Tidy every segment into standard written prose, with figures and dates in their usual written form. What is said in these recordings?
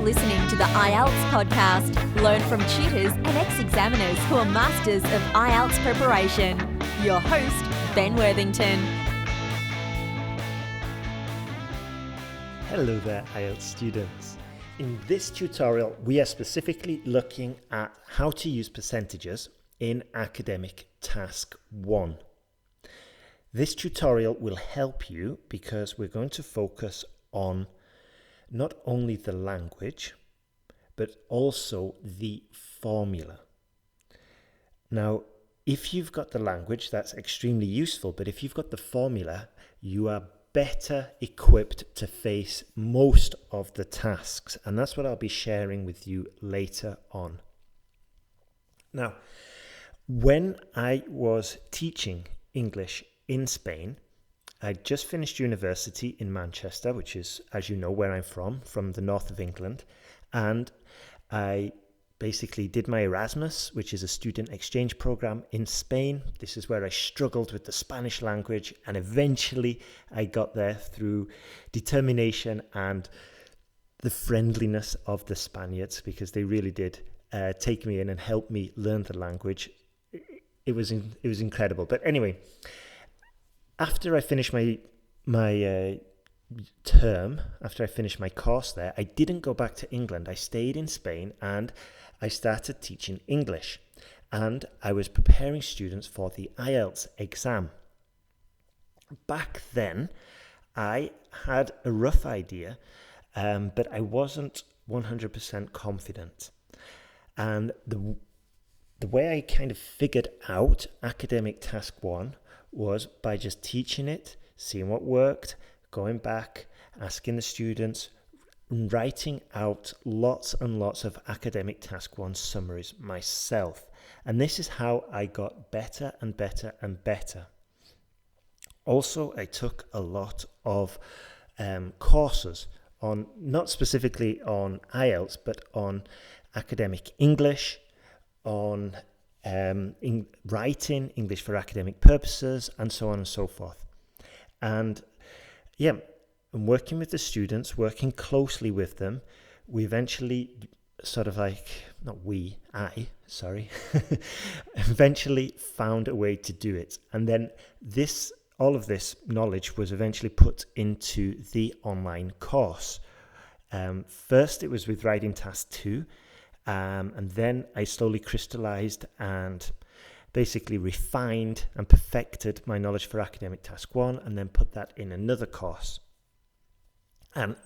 listening to the IELTS Podcast. Learn from tutors and ex-examiners who are masters of IELTS preparation. Your host, Ben Worthington. Hello there, IELTS students. In this tutorial, we are specifically looking at how to use percentages in Academic Task 1. This tutorial will help you because we're going to focus on not only the language, but also the formula. Now, if you've got the language, that's extremely useful, but if you've got the formula, you are better equipped to face most of the tasks, and that's what I'll be sharing with you later on. Now, when I was teaching English in Spain, I just finished university in Manchester, which is, as you know, where I'm from the north of England, and I basically did my Erasmus, which is a student exchange program in Spain. This is where I struggled with the Spanish language, and eventually I got there through determination and the friendliness of the Spaniards, because they really did take me in and help me learn the language. It was incredible. But anyway, after I finished my term, after I finished my course there, I didn't go back to England. I stayed in Spain and I started teaching English, and I was preparing students for the IELTS exam. Back then, I had a rough idea, but I wasn't 100% confident. And the way I kind of figured out Academic Task 1 was by just teaching it, seeing what worked, going back, asking the students, writing out lots and lots of Academic Task 1 summaries myself. And this is how I got better and better and better. Also, I took a lot of courses on, not specifically on IELTS, but on academic English, on writing, English for academic purposes, and so on and so forth. And yeah, and working with the students, working closely with them, we eventually eventually found a way to do it. And then all of this knowledge was eventually put into the online course. First, it was with Writing Task 2, and then I slowly crystallized and basically refined and perfected my knowledge for Academic Task 1, and then put that in another course. And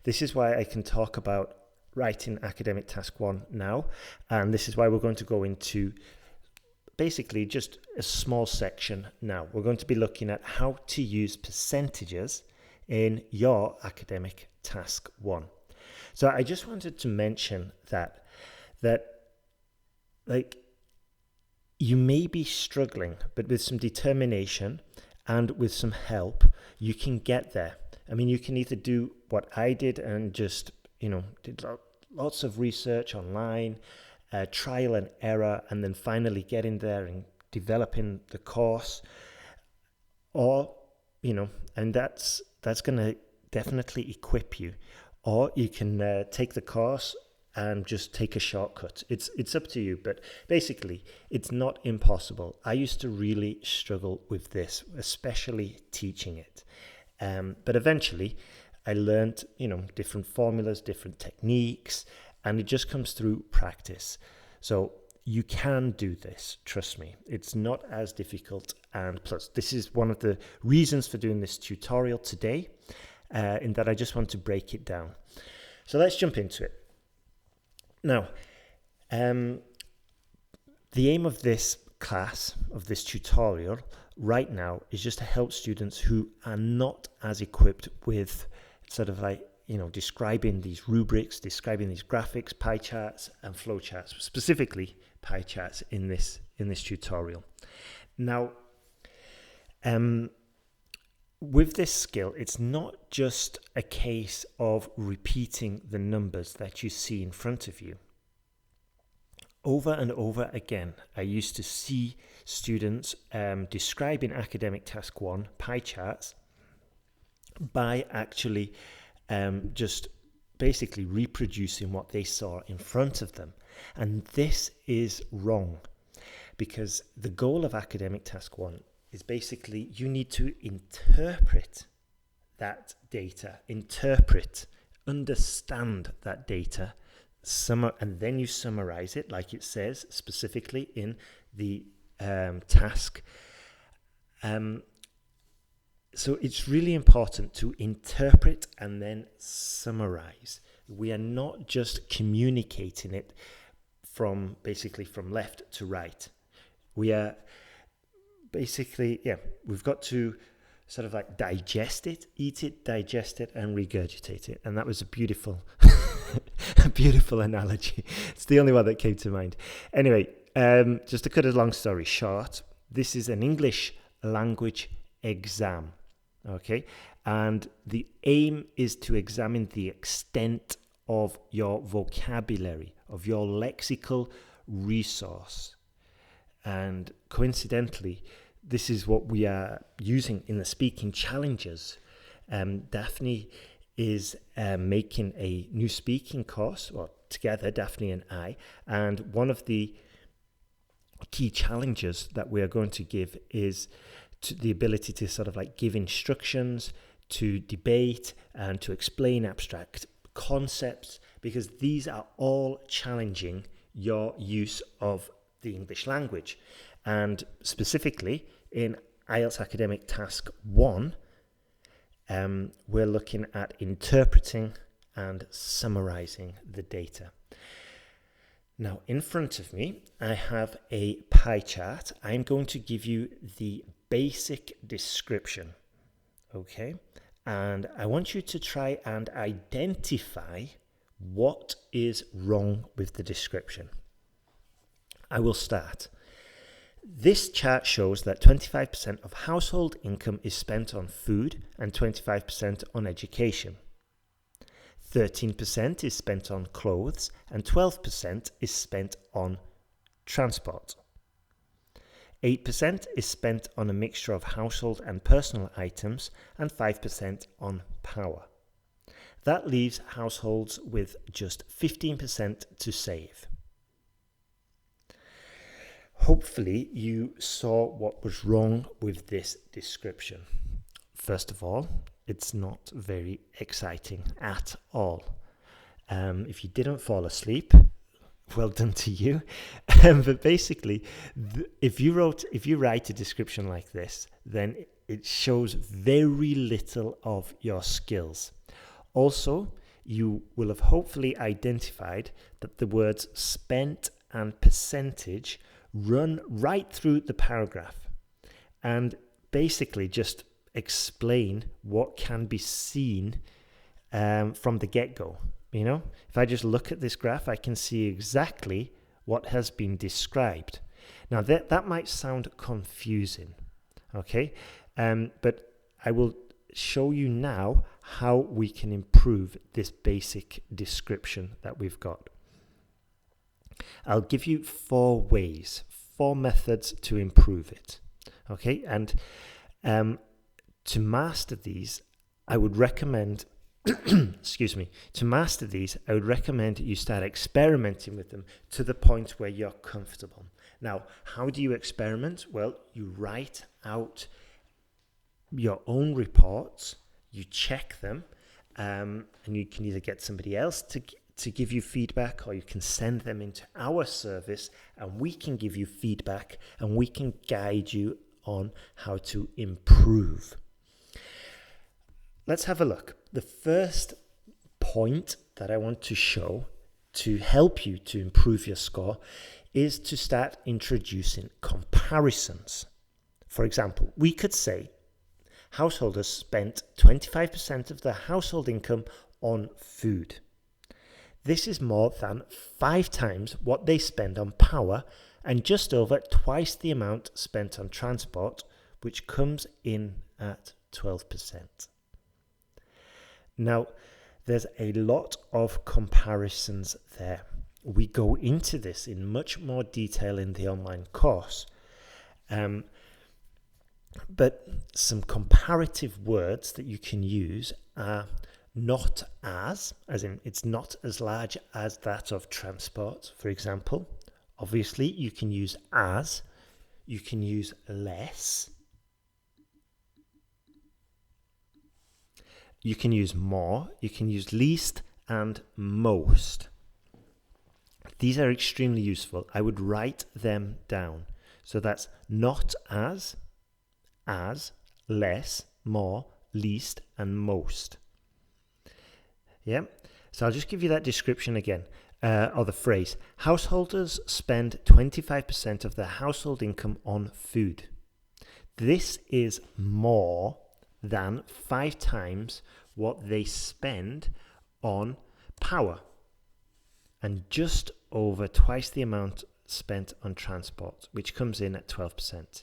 this is why I can talk about writing Academic Task 1 now, and this is why we're going to go into basically just a small section now. We're going to be looking at how to use percentages in your Academic Task 1. So I just wanted to mention that like, you may be struggling, but with some determination and with some help, you can get there. I mean, you can either do what I did and just, did lots of research online, trial and error, and then finally get in there and developing the course, or, and that's going to definitely equip you. Or you can take the course and just take a shortcut. It's up to you, but basically, it's not impossible. I used to really struggle with this, especially teaching it. But eventually, I learned, different formulas, different techniques, and it just comes through practice. So you can do this, trust me. It's not as difficult, and plus, this is one of the reasons for doing this tutorial today, in that I just want to break it down. So let's jump into it. Now, the aim of this class, of this tutorial right now, is just to help students who are not as equipped with describing these rubrics, describing these graphics, pie charts and flowcharts, specifically pie charts in this tutorial. Now, with this skill, it's not just a case of repeating the numbers that you see in front of you. Over and over again, I used to see students describing Academic Task 1 pie charts by actually just basically reproducing what they saw in front of them. And this is wrong, because the goal of academic task 1 is basically you need to interpret that data, understand that data, and then you summarize it like it says specifically in the task. So it's really important to interpret and then summarize. We are not just communicating it from left to right. We are basically, we've got to sort of like digest it, eat it, digest it, and regurgitate it. And that was a beautiful, a beautiful analogy. It's the only one that came to mind. Anyway, just to cut a long story short, this is an English language exam, okay? And the aim is to examine the extent of your vocabulary, of your lexical resource. And coincidentally, this is what we are using in the speaking challenges. Daphne is making a new speaking course, or together, Daphne and I, and one of the key challenges that we are going to give is the ability to sort of like give instructions, to debate, and to explain abstract concepts, because these are all challenging your use of the English language. And specifically in IELTS Academic Task 1, we're looking at interpreting and summarizing the data. Now, in front of me, I have a pie chart. I'm going to give you the basic description, okay? And I want you to try and identify what is wrong with the description. I will start. This chart shows that 25% of household income is spent on food and 25% on education. 13% is spent on clothes and 12% is spent on transport. 8% is spent on a mixture of household and personal items and 5% on power. That leaves households with just 15% to save. Hopefully you saw what was wrong with this description. First of all, it's not very exciting at all. If you didn't fall asleep, well done to you. But basically, if you write a description like this, then it shows very little of your skills. Also, you will have hopefully identified that the words spent and percentage run right through the paragraph and basically just explain what can be seen from the get-go. You know, if I just look at this graph, I can see exactly what has been described. Now that might sound confusing, okay? But I will show you now how we can improve this basic description that we've got. I'll give you 4 ways, 4 methods to improve it, okay? And to master these, I would recommend, to master these, I would recommend you start experimenting with them to the point where you're comfortable. Now, how do you experiment? Well, you write out your own reports, you check them, and you can either get somebody else to give you feedback, or you can send them into our service and we can give you feedback and we can guide you on how to improve. Let's have a look. The first point that I want to show to help you to improve your score is to start introducing comparisons. For example, we could say householders spent 25% of their household income on food. This is more than 5 times what they spend on power and just over twice the amount spent on transport, which comes in at 12%. Now, there's a lot of comparisons there. We go into this in much more detail in the online course. But some comparative words that you can use are not as in it's not as large as that of transport, for example. Obviously, you can use as, you can use less, you can use more, you can use least and most. These are extremely useful. I would write them down. So that's not as, less, more, least, and most. Yeah? So I'll just give you that description again, or the phrase. Householders spend 25% of their household income on food. This is more than 5 times what they spend on power, and just over twice the amount spent on transport, which comes in at 12%.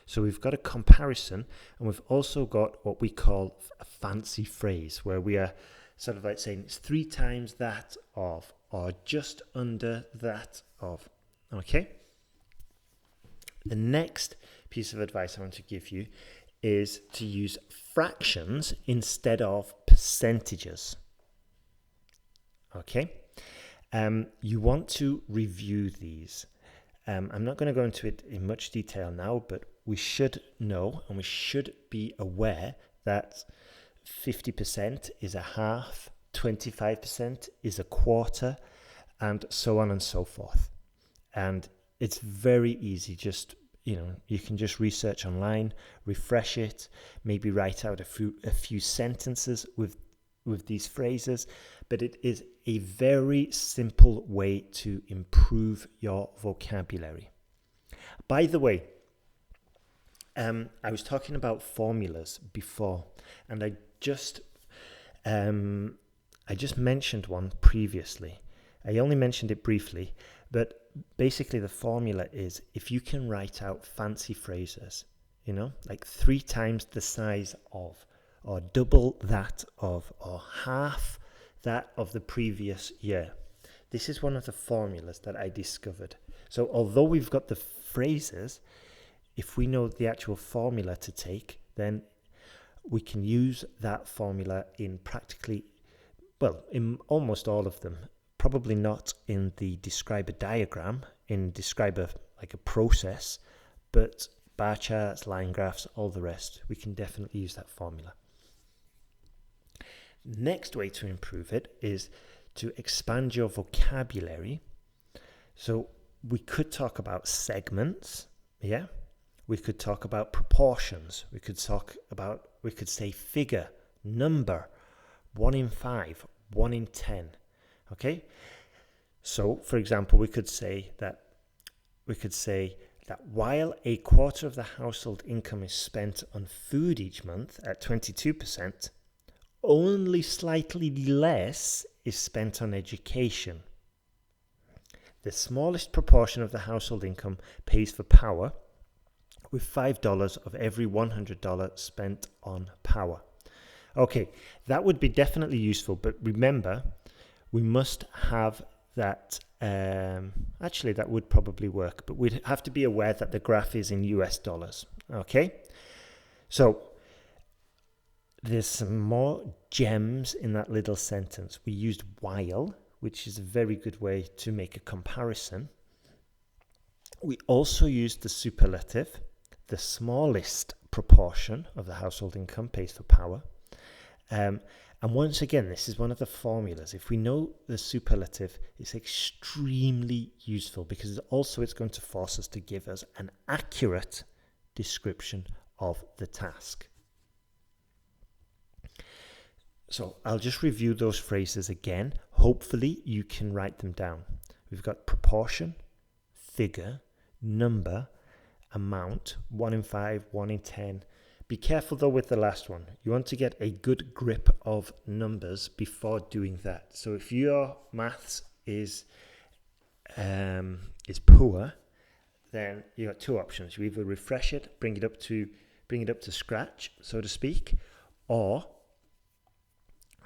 So we've got a comparison, and we've also got what we call a fancy phrase, where we are sort of like saying it's 3 times that of, or just under that of. Okay? The next piece of advice I want to give you is to use fractions instead of percentages. Okay? You want to review these. I'm not going to go into it in much detail now, but we should know and we should be aware that 50% is a half, 25% is a quarter, and so on and so forth. And it's very easy. Just, you can just research online, refresh it, maybe write out a few sentences with these phrases, but it is a very simple way to improve your vocabulary. By the way, I was talking about formulas before, and I just mentioned one previously. I only mentioned it briefly, but basically the formula is if you can write out fancy phrases, like 3 times the size of, or double that of, or half that of the previous year. This is one of the formulas that I discovered. So although we've got the phrases, if we know the actual formula to take, then we can use that formula in in almost all of them. Probably not in the describe a diagram, in describe a process, but bar charts, line graphs, all the rest, we can definitely use that formula. Next way to improve it is to expand your vocabulary. So we could talk about segments, yeah? We could talk about proportions. We could say figure, number, 1 in 5, 1 in 10. Okay? So, for example, we could say that while a quarter of the household income is spent on food each month at 22%, only slightly less is spent on education. The smallest proportion of the household income pays for power, with $5 of every $100 spent on power. Okay, that would be definitely useful, but remember, we must have that. Actually, that would probably work, but we'd have to be aware that the graph is in US dollars. Okay, so there's some more gems in that little sentence. We used while, which is a very good way to make a comparison. We also used the superlative. The smallest proportion of the household income pays for power. And once again, this is one of the formulas. If we know the superlative, it's extremely useful because it's going to force us to give us an accurate description of the task. So I'll just review those phrases again. Hopefully you can write them down. We've got proportion, figure, number, amount, 1 in 5, 1 in 10. Be careful though with the last one. You want to get a good grip of numbers before doing that. So if your maths is poor, then you got 2 options. You either refresh it, bring it up to scratch, so to speak, or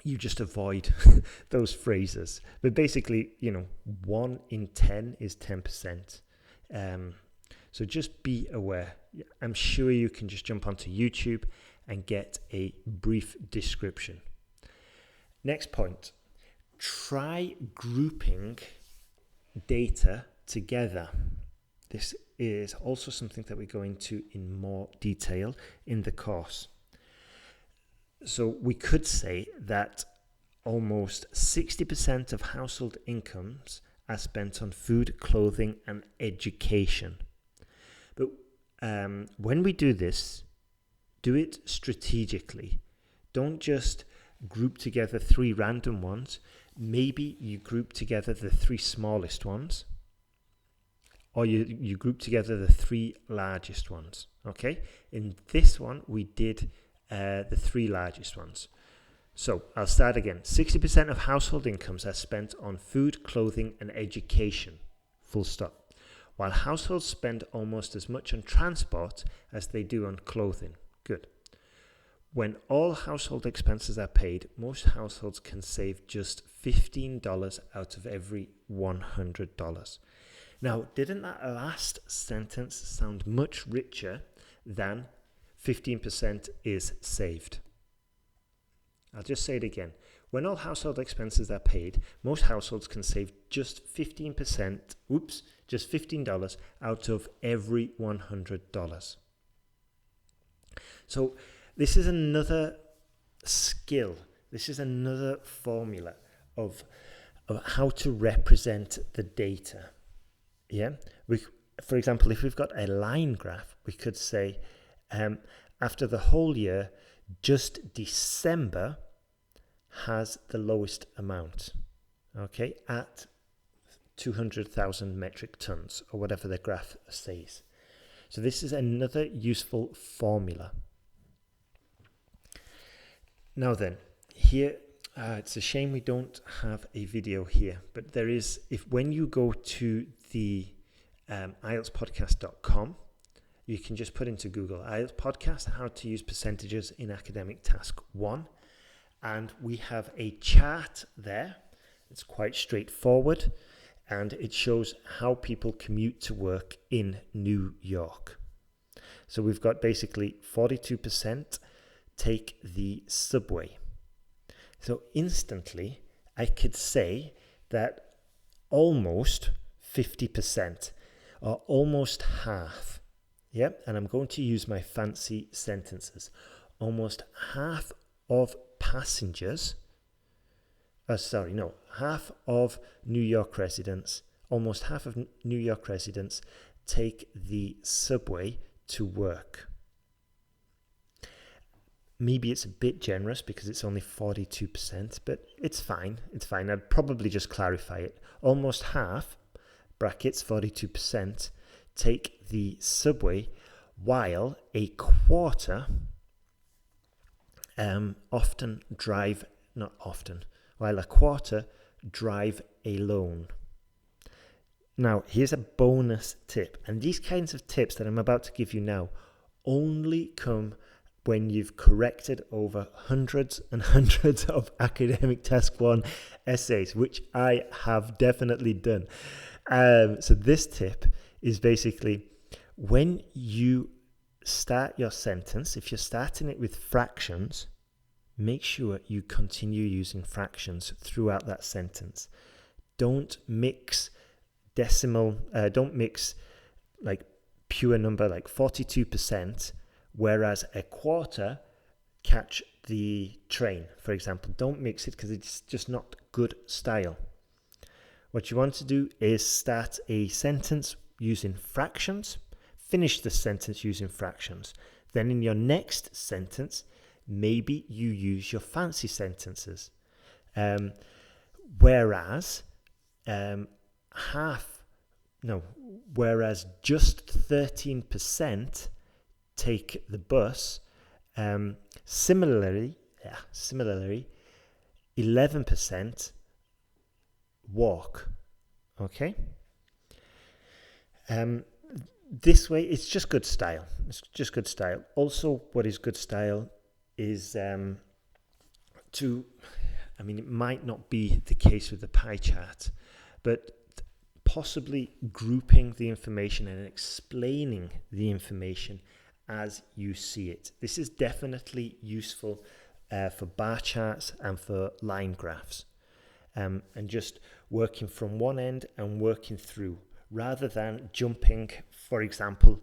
you just avoid those phrases. But basically, 1 in 10 is 10%. So just be aware. I'm sure you can just jump onto YouTube and get a brief description. Next point, try grouping data together. This is also something that we go into in more detail in the course. So we could say that almost 60% of household incomes are spent on food, clothing, and education. But when we do this, do it strategically. Don't just group together 3 random ones. Maybe you group together the 3 smallest ones, or you group together the 3 largest ones. Okay? In this one, we did the 3 largest ones. So I'll start again. 60% of household incomes are spent on food, clothing, and education. Full stop. While households spend almost as much on transport as they do on clothing. Good. When all household expenses are paid, most households can save just $15 out of every $100. Now, didn't that last sentence sound much richer than 15% is saved? I'll just say it again. When all household expenses are paid, most households can save just $15 out of every $100. So this is another skill. This is another formula of how to represent the data. Yeah. For example, if we've got a line graph, we could say after the whole year, just December has the lowest amount, okay, at 200,000 metric tons, or whatever the graph says. So this is another useful formula. Now then, here, it's a shame we don't have a video here, but there is, when you go to the IELTSPodcast.com, you can just put into Google IELTS Podcast, how to use percentages in academic task 1. And we have a chart there. It's quite straightforward. And it shows how people commute to work in New York. So we've got basically 42% take the subway. So instantly, I could say that almost 50%, or almost half, yeah, and I'm going to use my fancy sentences. Almost half of passengers, half of New York residents, almost half of New York residents take the subway to work. Maybe it's a bit generous because it's only 42%, but it's fine. It's fine. I'd probably just clarify it. Almost half, brackets 42%, take the subway, while a quarter while a quarter drive alone. Now, here's a bonus tip, and these kinds of tips that I'm about to give you now only come when you've corrected over hundreds and hundreds of academic task 1 essays, which I have definitely done. So this tip is basically, when you start your sentence, if you're starting it with fractions, make sure you continue using fractions throughout that sentence. Don't mix don't mix like pure number like 42%, whereas a quarter catch the train, for example. Don't mix it because it's just not good style. What you want to do is start a sentence using fractions, finish the sentence using fractions. Then in your next sentence, maybe you use your fancy sentences. Whereas just 13% take the bus. Similarly, 11% walk. Okay? This way, it's just good style. It's just good style. Also, what is good style is it might not be the case with the pie chart, but possibly grouping the information and explaining the information as you see it. This is definitely useful for bar charts and for line graphs. And just working from one end and working through, rather than jumping, for example,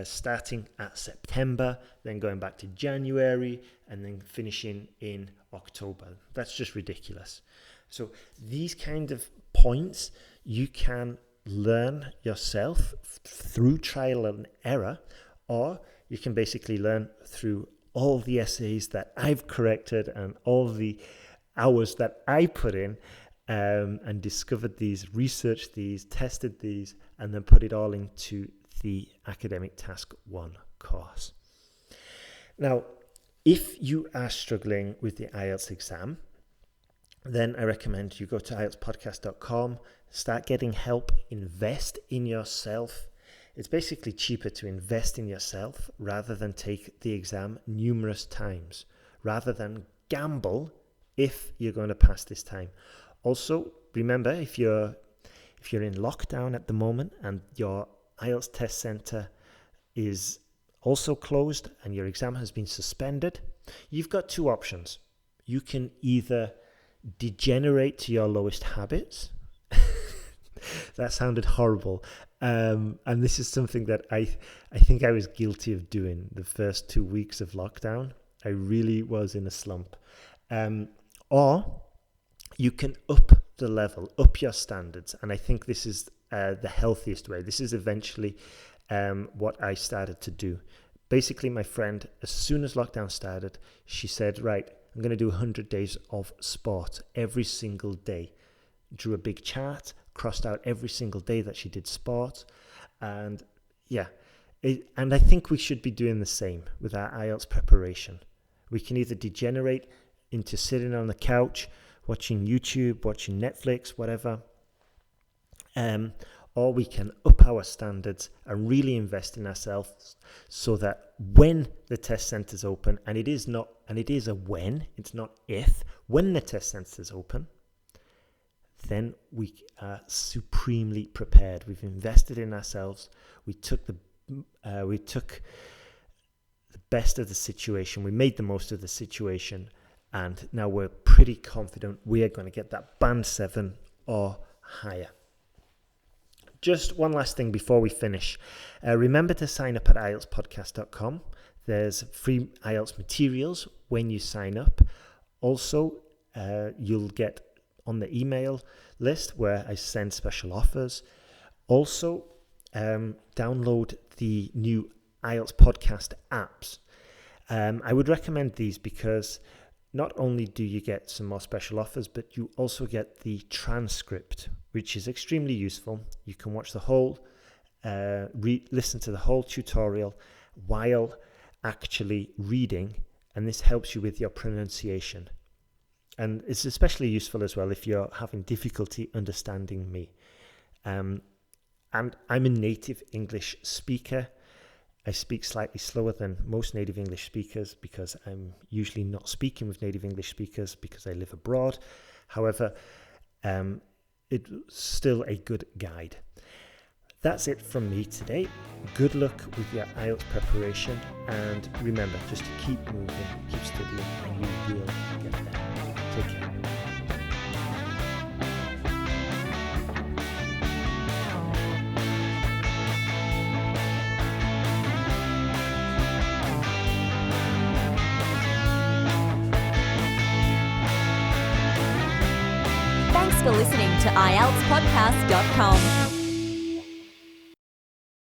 starting at September, then going back to January, and then finishing in October. That's just ridiculous. So these kind of points you can learn yourself through trial and error, or you can basically learn through all the essays that I've corrected and all the hours that I put in and discovered these, researched these, tested these, and then put it all into the Academic Task 1 course. Now, if you are struggling with the IELTS exam, then I recommend you go to IELTSPodcast.com, start getting help, invest in yourself. It's basically cheaper to invest in yourself rather than take the exam numerous times, rather than gamble if you're going to pass this time. Also, remember, if you're in lockdown at the moment and your IELTS test centre is also closed and your exam has been suspended, you've got two options. You can either degenerate to your lowest habits. That sounded horrible. And this is something that I think I was guilty of doing the first 2 weeks of lockdown. I really was in a slump. Or you can up the level, up your standards. And I think this is the healthiest way. This is eventually what I started to do. Basically, my friend, as soon as lockdown started, she said, right, I'm going to do 100 days of sport every single day. Drew a big chart, crossed out every single day that she did sport. And and I think we should be doing the same with our IELTS preparation. We can either degenerate into sitting on the couch, watching YouTube, watching Netflix, whatever, or we can up our standards and really invest in ourselves so that when the test centres open, and it is a when, it's not if, when the test centres open, then we are supremely prepared. We've invested in ourselves. We took the best of the situation. We made the most of the situation, and now we're pretty confident we are going to get that band 7 or higher. Just one last thing before we finish. Remember to sign up at IELTSPodcast.com. There's free IELTS materials when you sign up. Also, you'll get on the email list where I send special offers. Also, download the new IELTS podcast apps. I would recommend these because not only do you get some more special offers, but you also get the transcript, which is extremely useful. You can watch the whole, listen to the whole tutorial while actually reading, and this helps you with your pronunciation. And it's especially useful as well if you're having difficulty understanding me. And I'm a native English speaker. I speak slightly slower than most native English speakers because I'm usually not speaking with native English speakers because I live abroad. However, it's still a good guide. That's it from me today. Good luck with your IELTS preparation, and remember just to keep moving, keep studying, and you will get there. Take care. Thanks for listening to IELTSPodcast.com.